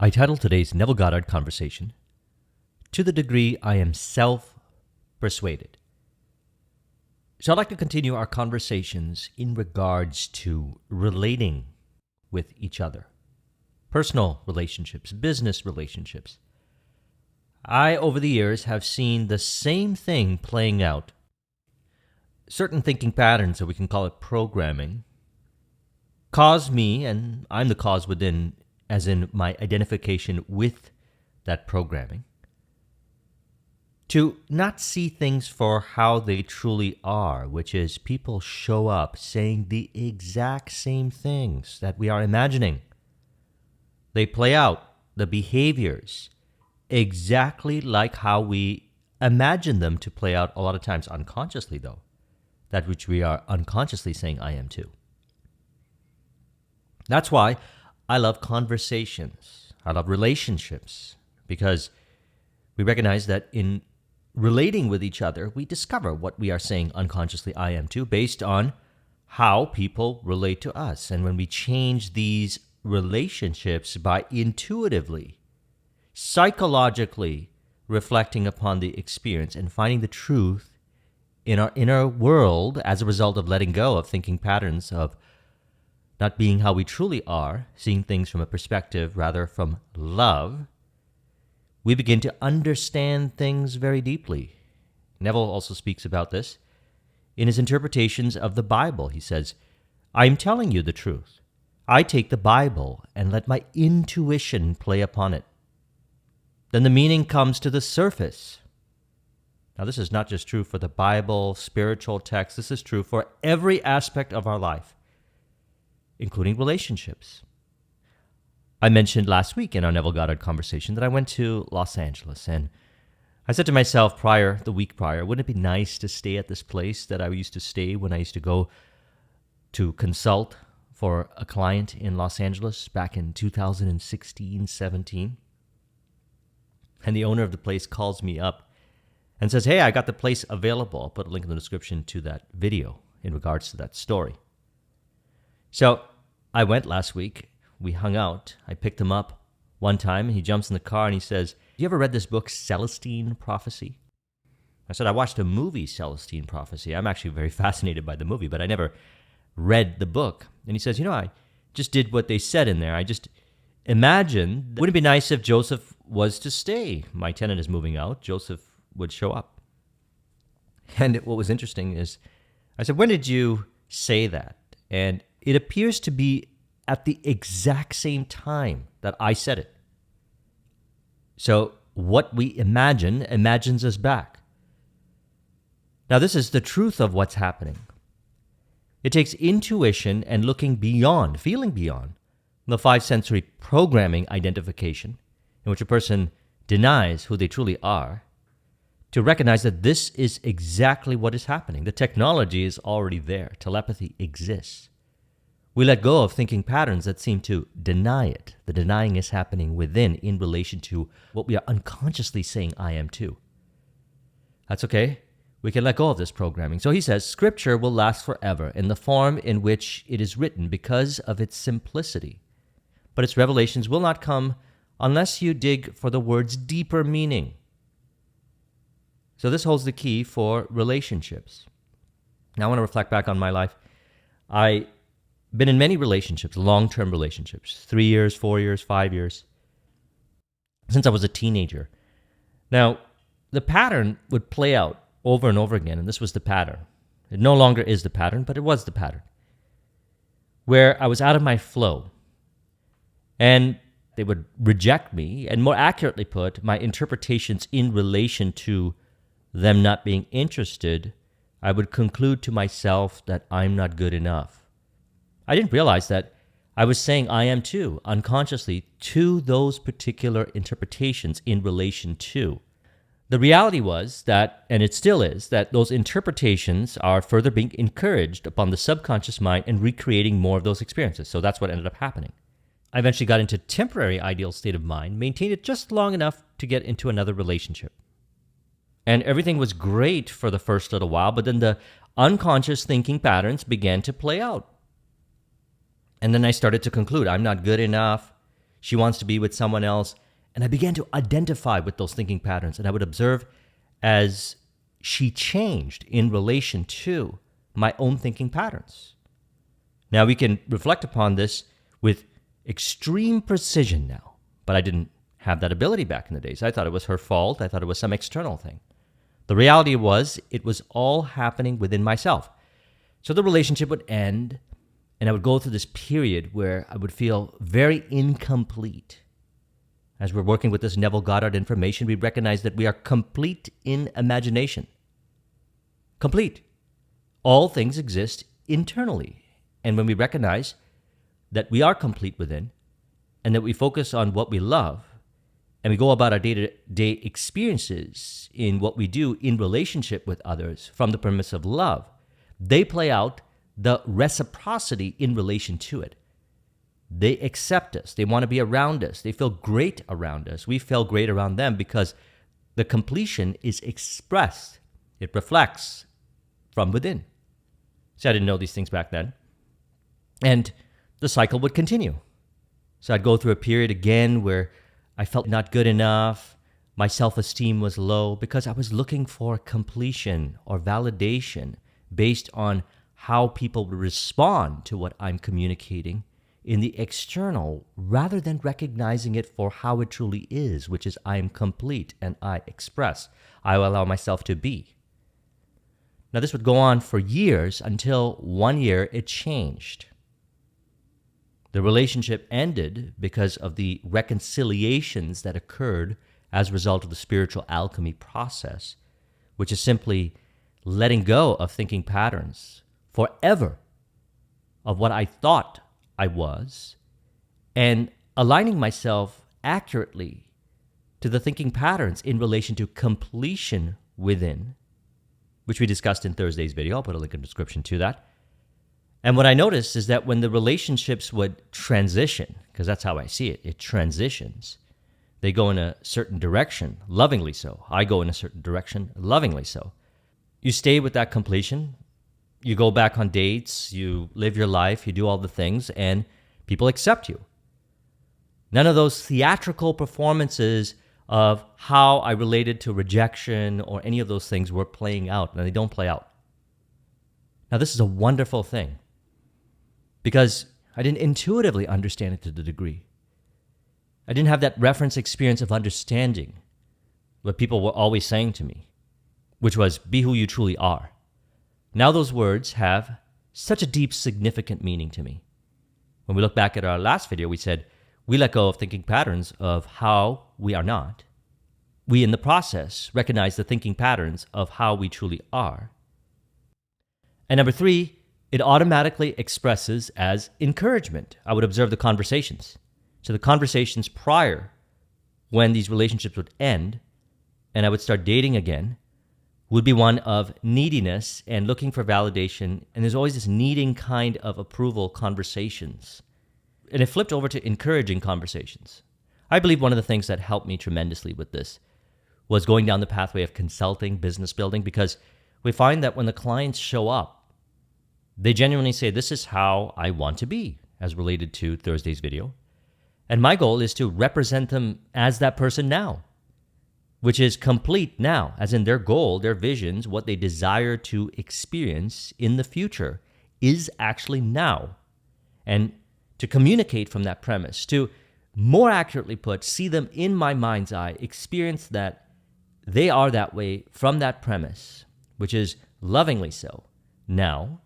I titled today's Neville Goddard conversation, To the Degree I Am Self-Persuaded. So I'd like to continue our conversations in regards to relating with each other. Personal relationships, business relationships. I, over the years, have seen the same thing playing out. Certain thinking patterns, or we can call it programming, cause me, and I'm the cause within, as in my identification with that programming, to not see things for how they truly are, which is people show up saying the exact same things that we are imagining. They play out the behaviors exactly like how we imagine them to play out, a lot of times unconsciously though, that which we are unconsciously saying I am too. That's why I love conversations. I love relationships, because we recognize that in relating with each other, we discover what we are saying unconsciously I am too, based on how people relate to us. And when we change these relationships by intuitively, psychologically reflecting upon the experience and finding the truth in our inner world as a result of letting go of thinking patterns of not being how we truly are, seeing things from a perspective rather from love, we begin to understand things very deeply. Neville also speaks about this in his interpretations of the Bible. He says, I'm telling you the truth. I take the Bible and let my intuition play upon it. Then the meaning comes to the surface. Now, this is not just true for the Bible, spiritual texts. This is true for every aspect of our life, including relationships. I mentioned last week in our Neville Goddard conversation that I went to Los Angeles, and I said to myself the week prior, wouldn't it be nice to stay at this place that I used to stay when I used to go to consult for a client in Los Angeles back in 2016-17? And the owner of the place calls me up and says, hey, I got the place available. I'll put a link in the description to that video in regards to that story. So I went last week. We hung out. I picked him up one time, and he jumps in the car and he says, you ever read this book, Celestine Prophecy? I said, I watched a movie, Celestine Prophecy. I'm actually very fascinated by the movie, but I never read the book. And he says, I just did what they said in there. I just imagined, wouldn't it be nice if Joseph was to stay? My tenant is moving out. Joseph would show up. And what was interesting is, I said, when did you say that? And it appears to be at the exact same time that I said it. So what we imagine imagines us back. Now, this is the truth of what's happening. It takes intuition and looking beyond, feeling beyond, the five sensory programming identification, in which a person denies who they truly are, to recognize that this is exactly what is happening. The technology is already there. Telepathy exists. We let go of thinking patterns that seem to deny it. The denying is happening within in relation to what we are unconsciously saying I am too. That's okay. We can let go of this programming. So he says, Scripture will last forever in the form in which it is written because of its simplicity. But its revelations will not come unless you dig for the word's deeper meaning. So this holds the key for relationships. Now I want to reflect back on my life. I've been in many relationships, long-term relationships, 3 years, 4 years, 5 years, since I was a teenager. Now, the pattern would play out over and over again, and this was the pattern. It no longer is the pattern, but it was the pattern, where I was out of my flow, and they would reject me, and more accurately put, my interpretations in relation to them not being interested, I would conclude to myself that I'm not good enough. I didn't realize that I was saying I am too, unconsciously, to those particular interpretations in relation to. The reality was that, and it still is, that those interpretations are further being encouraged upon the subconscious mind and recreating more of those experiences. So that's what ended up happening. I eventually got into temporary ideal state of mind, maintained it just long enough to get into another relationship. And everything was great for the first little while, but then the unconscious thinking patterns began to play out. And then I started to conclude, I'm not good enough. She wants to be with someone else. And I began to identify with those thinking patterns. And I would observe as she changed in relation to my own thinking patterns. Now, we can reflect upon this with extreme precision now, but I didn't have that ability back in the days. I thought it was her fault. I thought it was some external thing. The reality was it was all happening within myself. So the relationship would end, and I would go through this period where I would feel very incomplete. As we're working with this Neville Goddard information, we recognize that we are complete in imagination. Complete. All things exist internally. And when we recognize that we are complete within, and that we focus on what we love, and we go about our day-to-day experiences in what we do in relationship with others from the premise of love, they play out the reciprocity in relation to it. They accept us. They want to be around us. They feel great around us. We feel great around them because the completion is expressed. It reflects from within. See, I didn't know these things back then. And the cycle would continue. So I'd go through a period again where I felt not good enough. My self-esteem was low because I was looking for completion or validation based on how people would respond to what I'm communicating in the external, rather than recognizing it for how it truly is, which is I am complete and I express. I will allow myself to be. Now, this would go on for years until one year it changed. The relationship ended because of the reconciliations that occurred as a result of the spiritual alchemy process, which is simply letting go of thinking patterns forever of what I thought I was and aligning myself accurately to the thinking patterns in relation to completion within, which we discussed in Thursday's video. I'll put a link in the description to that. And what I noticed is that when the relationships would transition, because that's how I see it, it transitions. They go in a certain direction, lovingly so. I go in a certain direction, lovingly so. You stay with that completion. You go back on dates, you live your life, you do all the things, and people accept you. None of those theatrical performances of how I related to rejection or any of those things were playing out, and they don't play out. Now, this is a wonderful thing because I didn't intuitively understand it to the degree. I didn't have that reference experience of understanding what people were always saying to me, which was, be who you truly are. Now those words have such a deep, significant meaning to me. When we look back at our last video, we said, we let go of thinking patterns of how we are not. We, in the process, recognize the thinking patterns of how we truly are. And number 3, it automatically expresses as encouragement. I would observe the conversations. So the conversations prior, when these relationships would end, and I would start dating again, would be one of neediness and looking for validation. And there's always this needing kind of approval conversations. And it flipped over to encouraging conversations. I believe one of the things that helped me tremendously with this was going down the pathway of consulting, business building, because we find that when the clients show up, they genuinely say, this is how I want to be, as related to Thursday's video. And my goal is to represent them as that person now, which is complete now, as in their goal, their visions, what they desire to experience in the future is actually now. And to communicate from that premise, to more accurately put, see them in my mind's eye, experience that they are that way from that premise, which is lovingly so now.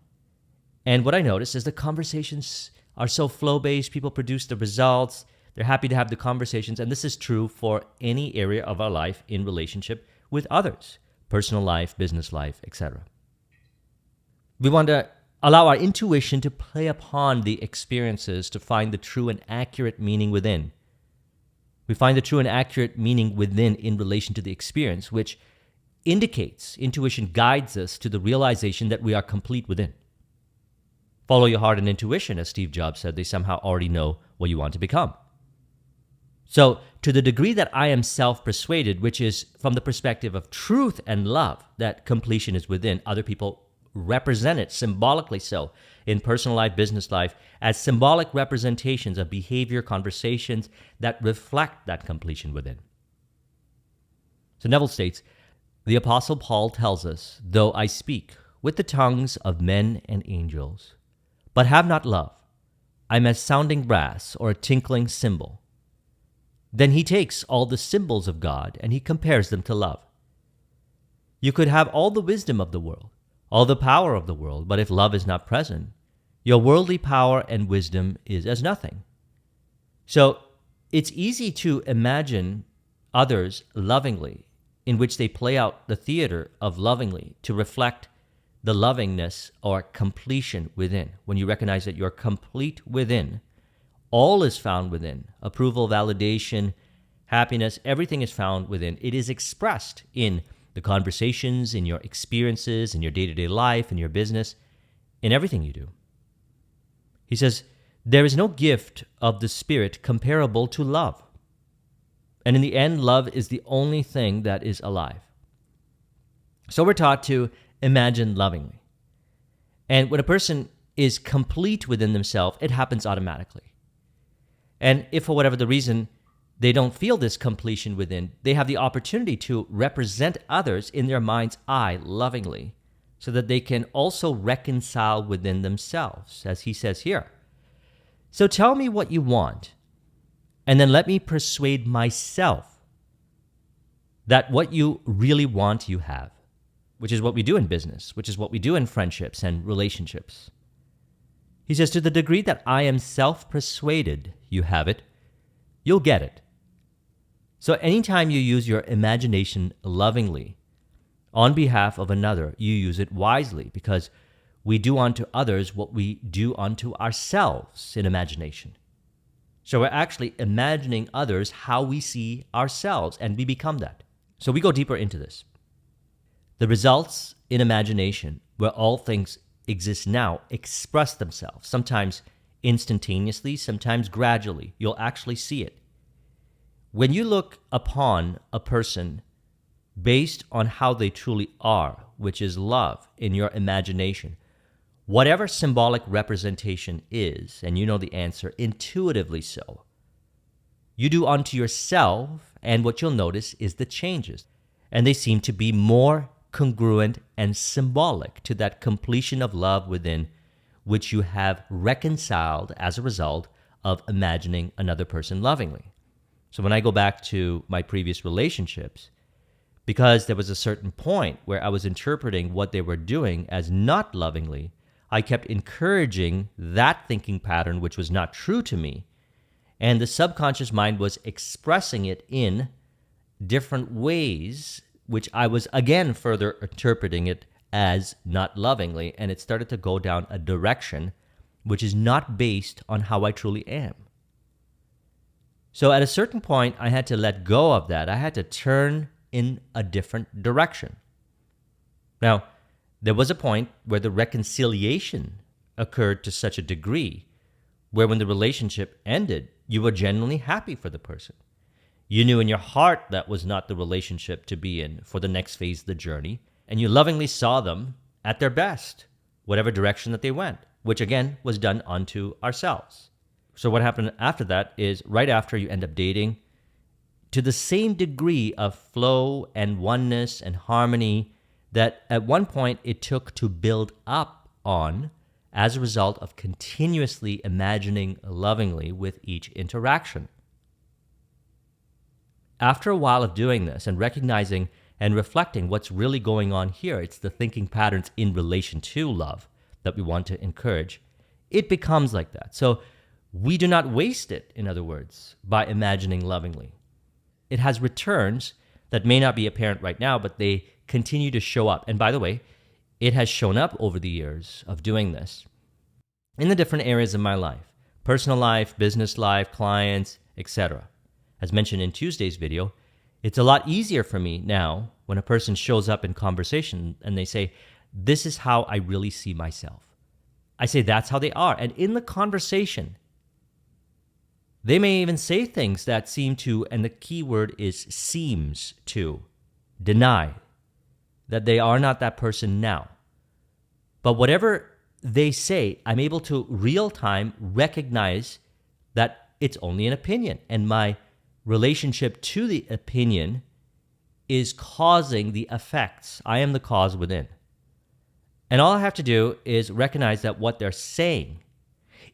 And what I notice is the conversations are so flow-based, people produce the results, they're happy to have the conversations, and this is true for any area of our life in relationship with others, personal life, business life, etc. We want to allow our intuition to play upon the experiences to find the true and accurate meaning within. We find the true and accurate meaning within in relation to the experience, which indicates, intuition guides us to the realization that we are complete within. Follow your heart and intuition, as Steve Jobs said, they somehow already know what you want to become. So, to the degree that I am self-persuaded, which is from the perspective of truth and love, that completion is within, other people represent it symbolically so in personal life, business life, as symbolic representations of behavior, conversations that reflect that completion within. So Neville states, the Apostle Paul tells us, though I speak with the tongues of men and angels, but have not love, I'm as sounding brass or a tinkling cymbal. Then he takes all the symbols of God and he compares them to love. You could have all the wisdom of the world, all the power of the world, but if love is not present, your worldly power and wisdom is as nothing. So it's easy to imagine others lovingly, in which they play out the theater of lovingly to reflect the lovingness or completion within. When you recognize that you're complete within, all is found within. Approval, validation, happiness, everything is found within. It is expressed in the conversations, in your experiences, in your day-to-day life, in your business, in everything you do. He says, there is no gift of the Spirit comparable to love. And in the end, love is the only thing that is alive. So we're taught to imagine lovingly. And when a person is complete within themselves, it happens automatically. And if for whatever the reason they don't feel this completion within, they have the opportunity to represent others in their mind's eye lovingly, so that they can also reconcile within themselves, as he says here. So tell me what you want, and then let me persuade myself that what you really want you have, which is what we do in business, which is what we do in friendships and relationships. He says, to the degree that I am self-persuaded you have it, you'll get it. So anytime you use your imagination lovingly on behalf of another, you use it wisely, because we do unto others what we do unto ourselves in imagination. So we're actually imagining others how we see ourselves, and we become that. So we go deeper into this. The results in imagination, where all things exist now, express themselves, sometimes instantaneously, sometimes gradually. You'll actually see it. When you look upon a person based on how they truly are, which is love in your imagination, whatever symbolic representation is, and you know the answer intuitively so, you do unto yourself, and what you'll notice is the changes. And they seem to be more congruent and symbolic to that completion of love within, which you have reconciled as a result of imagining another person lovingly. So when I go back to my previous relationships, because there was a certain point where I was interpreting what they were doing as not lovingly, I kept encouraging that thinking pattern, which was not true to me. And the subconscious mind was expressing it in different ways, which I was again further interpreting it as not lovingly. And it started to go down a direction which is not based on how I truly am. So at a certain point, I had to let go of that. I had to turn in a different direction. Now, there was a point where the reconciliation occurred to such a degree where when the relationship ended, you were genuinely happy for the person. You knew in your heart that was not the relationship to be in for the next phase of the journey, and you lovingly saw them at their best, whatever direction that they went, which again was done unto ourselves. So what happened after that is right after you end up dating, to the same degree of flow and oneness and harmony that at one point it took to build up on as a result of continuously imagining lovingly with each interaction. After a while of doing this and recognizing and reflecting what's really going on here, it's the thinking patterns in relation to love that we want to encourage, it becomes like that. So we do not waste it, in other words, by imagining lovingly. It has returns that may not be apparent right now, but they continue to show up. And by the way, it has shown up over the years of doing this in the different areas of my life, personal life, business life, clients, etc. As mentioned in Tuesday's video, it's a lot easier for me now when a person shows up in conversation and they say, this is how I really see myself. I say, that's how they are. And in the conversation, they may even say things that seem to, and the key word is seems to, deny that they are not that person now. But whatever they say, I'm able to real time recognize that it's only an opinion, and my relationship to the opinion is causing the effects. I am the cause within. And all I have to do is recognize that what they're saying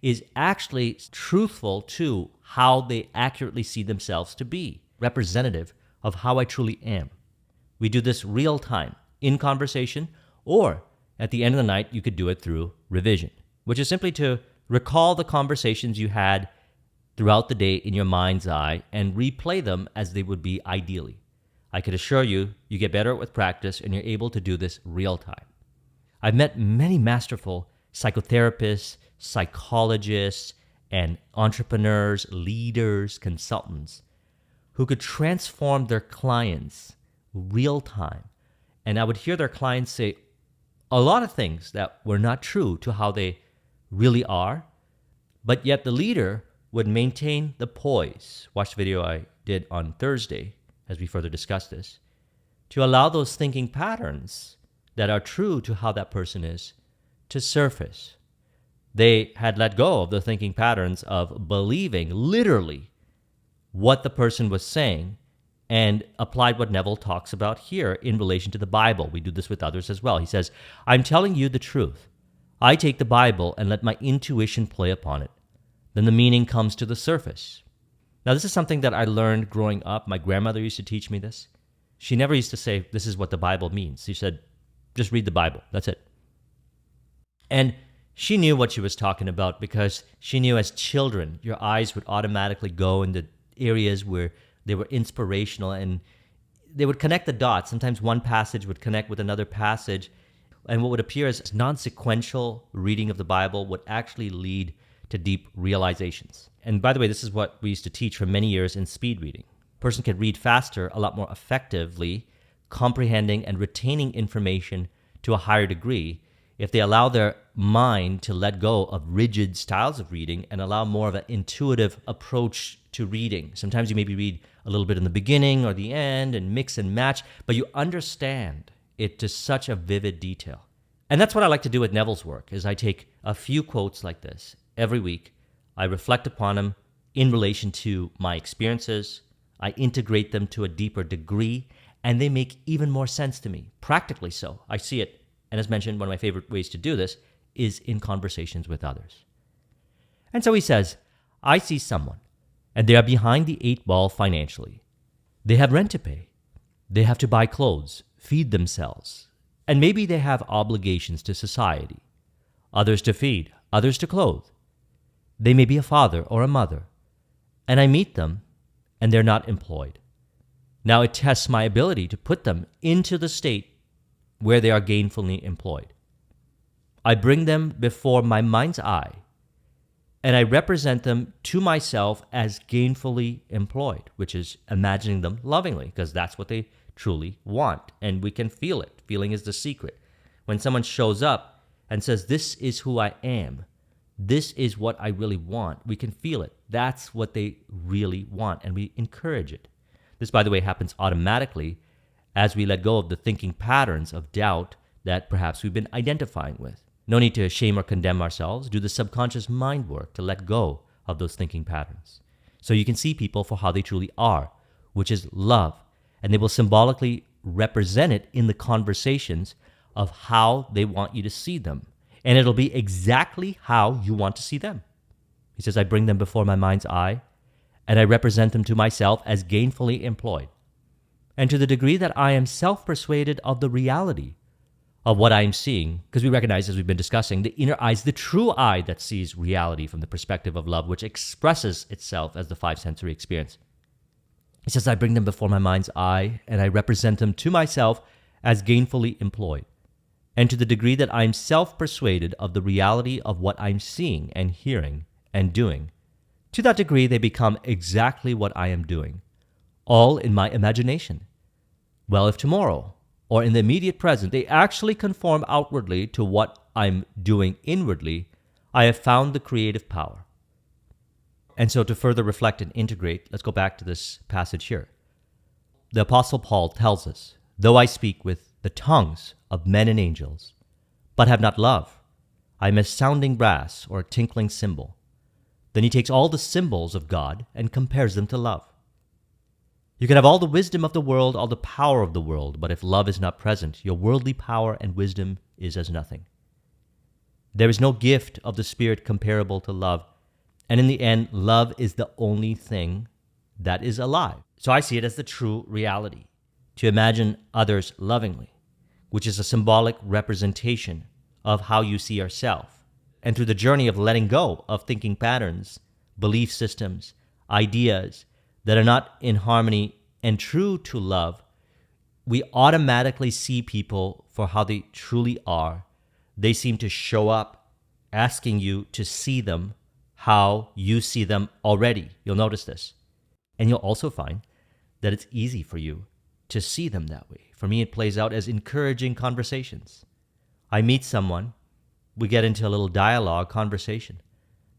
is actually truthful to how they accurately see themselves to be, representative of how I truly am. We do this real time in conversation, or at the end of the night, you could do it through revision, which is simply to recall the conversations you had throughout the day in your mind's eye and replay them as they would be ideally. I could assure you, you get better with practice and you're able to do this real time. I've met many masterful psychotherapists, psychologists, and entrepreneurs, leaders, consultants who could transform their clients real time. And I would hear their clients say a lot of things that were not true to how they really are, but yet the leader would maintain the poise. Watch the video I did on Thursday as we further discuss this, to allow those thinking patterns that are true to how that person is to surface. They had let go of the thinking patterns of believing literally what the person was saying and applied what Neville talks about here in relation to the Bible. We do this with others as well. He says, I'm telling you the truth. I take the Bible and let my intuition play upon it. Then the meaning comes to the surface. Now, this is something that I learned growing up. My grandmother used to teach me this. She never used to say, this is what the Bible means. She said, just read the Bible. That's it. And she knew what she was talking about because she knew as children, your eyes would automatically go into areas where they were inspirational and they would connect the dots. Sometimes one passage would connect with another passage. And what would appear as non-sequential reading of the Bible would actually lead to deep realizations. And by the way, this is what we used to teach for many years in speed reading. A person can read faster, a lot more effectively, comprehending and retaining information to a higher degree if they allow their mind to let go of rigid styles of reading and allow more of an intuitive approach to reading. Sometimes you maybe read a little bit in the beginning or the end and mix and match, but you understand it to such a vivid detail. And that's what I like to do with Neville's work, is I take a few quotes like this every week. I reflect upon them in relation to my experiences. I integrate them to a deeper degree, and they make even more sense to me, practically so. I see it, and as mentioned, one of my favorite ways to do this is in conversations with others. And so he says, I see someone, and they are behind the 8 ball financially. They have rent to pay. They have to buy clothes, feed themselves, and maybe they have obligations to society, others to feed, others to clothe. They may be a father or a mother, and I meet them, and they're not employed. Now it tests my ability to put them into the state where they are gainfully employed. I bring them before my mind's eye, and I represent them to myself as gainfully employed, which is imagining them lovingly, because that's what they truly want, and we can feel it. Feeling is the secret. When someone shows up and says, this is who I am, this is what I really want, we can feel it. That's what they really want, and we encourage it. This, by the way, happens automatically as we let go of the thinking patterns of doubt that perhaps we've been identifying with. No need to shame or condemn ourselves. Do the subconscious mind work to let go of those thinking patterns. So you can see people for how they truly are, which is love. And they will symbolically represent it in the conversations of how they want you to see them. And it'll be exactly how you want to see them. He says, I bring them before my mind's eye, and I represent them to myself as gainfully employed. And to the degree that I am self-persuaded of the reality of what I am seeing, because we recognize, as we've been discussing, the inner eye is the true eye that sees reality from the perspective of love, which expresses itself as the 5 sensory experience. He says, I bring them before my mind's eye, and I represent them to myself as gainfully employed. And to the degree that I'm self-persuaded of the reality of what I'm seeing and hearing and doing, to that degree they become exactly what I am doing, all in my imagination. Well, if tomorrow, or in the immediate present, they actually conform outwardly to what I'm doing inwardly, I have found the creative power. And so to further reflect and integrate, let's go back to this passage here. The Apostle Paul tells us, though I speak with the tongues of men and angels, but have not love, I am as sounding brass or a tinkling cymbal. Then he takes all the symbols of God and compares them to love. You can have all the wisdom of the world, all the power of the world, but if love is not present, your worldly power and wisdom is as nothing. There is no gift of the Spirit comparable to love, and in the end, love is the only thing that is alive. So I see it as the true reality, to imagine others lovingly, which is a symbolic representation of how you see yourself. And through the journey of letting go of thinking patterns, belief systems, ideas that are not in harmony and true to love, we automatically see people for how they truly are. They seem to show up asking you to see them how you see them already. You'll notice this. And you'll also find that it's easy for you to see them that way. For me, it plays out as encouraging conversations. I meet someone, we get into a little dialogue, conversation.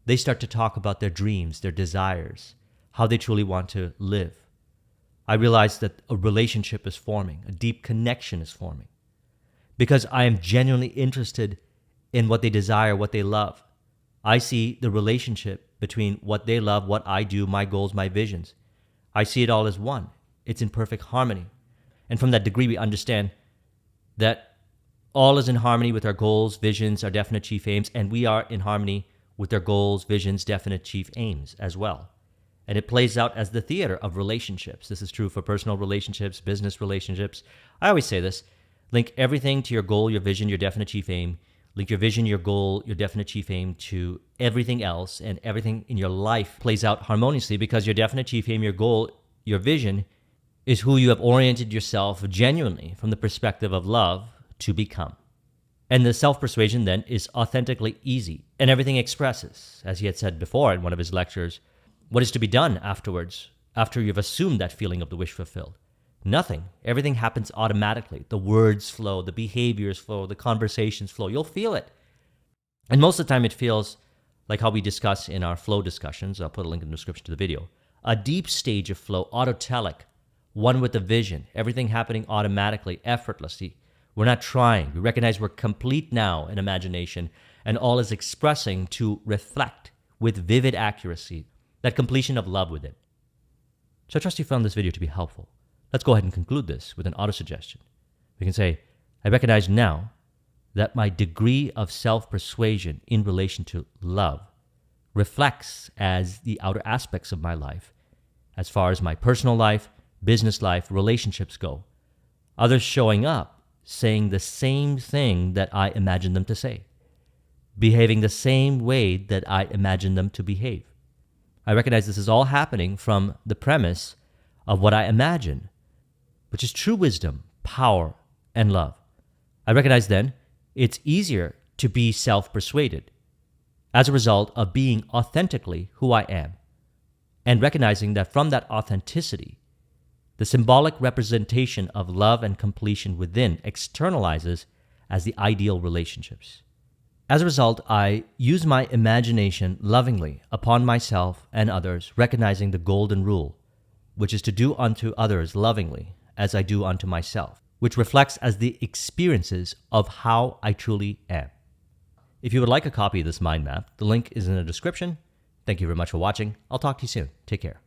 They start to talk about their dreams, their desires, how they truly want to live. I realize that a relationship is forming, a deep connection is forming, because I am genuinely interested in what they desire, what they love. I see the relationship between what they love, what I do, my goals, my visions. I see it all as one. It's in perfect harmony. And from that degree, we understand that all is in harmony with our goals, visions, our definite chief aims, and we are in harmony with our goals, visions, definite chief aims as well. And it plays out as the theater of relationships. This is true for personal relationships, business relationships. I always say this: link everything to your goal, your vision, your definite chief aim. Link your vision, your goal, your definite chief aim to everything else, and everything in your life plays out harmoniously, because your definite chief aim, your goal, your vision is who you have oriented yourself genuinely from the perspective of love to become. And the self-persuasion then is authentically easy, and everything expresses, as he had said before in one of his lectures, what is to be done afterwards, after you've assumed that feeling of the wish fulfilled. Nothing. Everything happens automatically. The words flow, the behaviors flow, the conversations flow. You'll feel it. And most of the time it feels like how we discuss in our flow discussions. I'll put a link in the description to the video. A deep stage of flow, autotelic, one with a vision, everything happening automatically, effortlessly. We're not trying. We recognize we're complete now in imagination, and all is expressing to reflect with vivid accuracy that completion of love within. So I trust you found this video to be helpful. Let's go ahead and conclude this with an auto-suggestion. We can say, I recognize now that my degree of self-persuasion in relation to love reflects as the outer aspects of my life, as far as my personal life, business life, relationships go. Others showing up, saying the same thing that I imagine them to say, behaving the same way that I imagine them to behave. I recognize this is all happening from the premise of what I imagine, which is true wisdom, power, and love. I recognize then it's easier to be self-persuaded as a result of being authentically who I am, and recognizing that from that authenticity, the symbolic representation of love and completion within externalizes as the ideal relationships. As a result, I use my imagination lovingly upon myself and others, recognizing the golden rule, which is to do unto others lovingly as I do unto myself, which reflects as the experiences of how I truly am. If you would like a copy of this mind map, the link is in the description. Thank you very much for watching. I'll talk to you soon. Take care.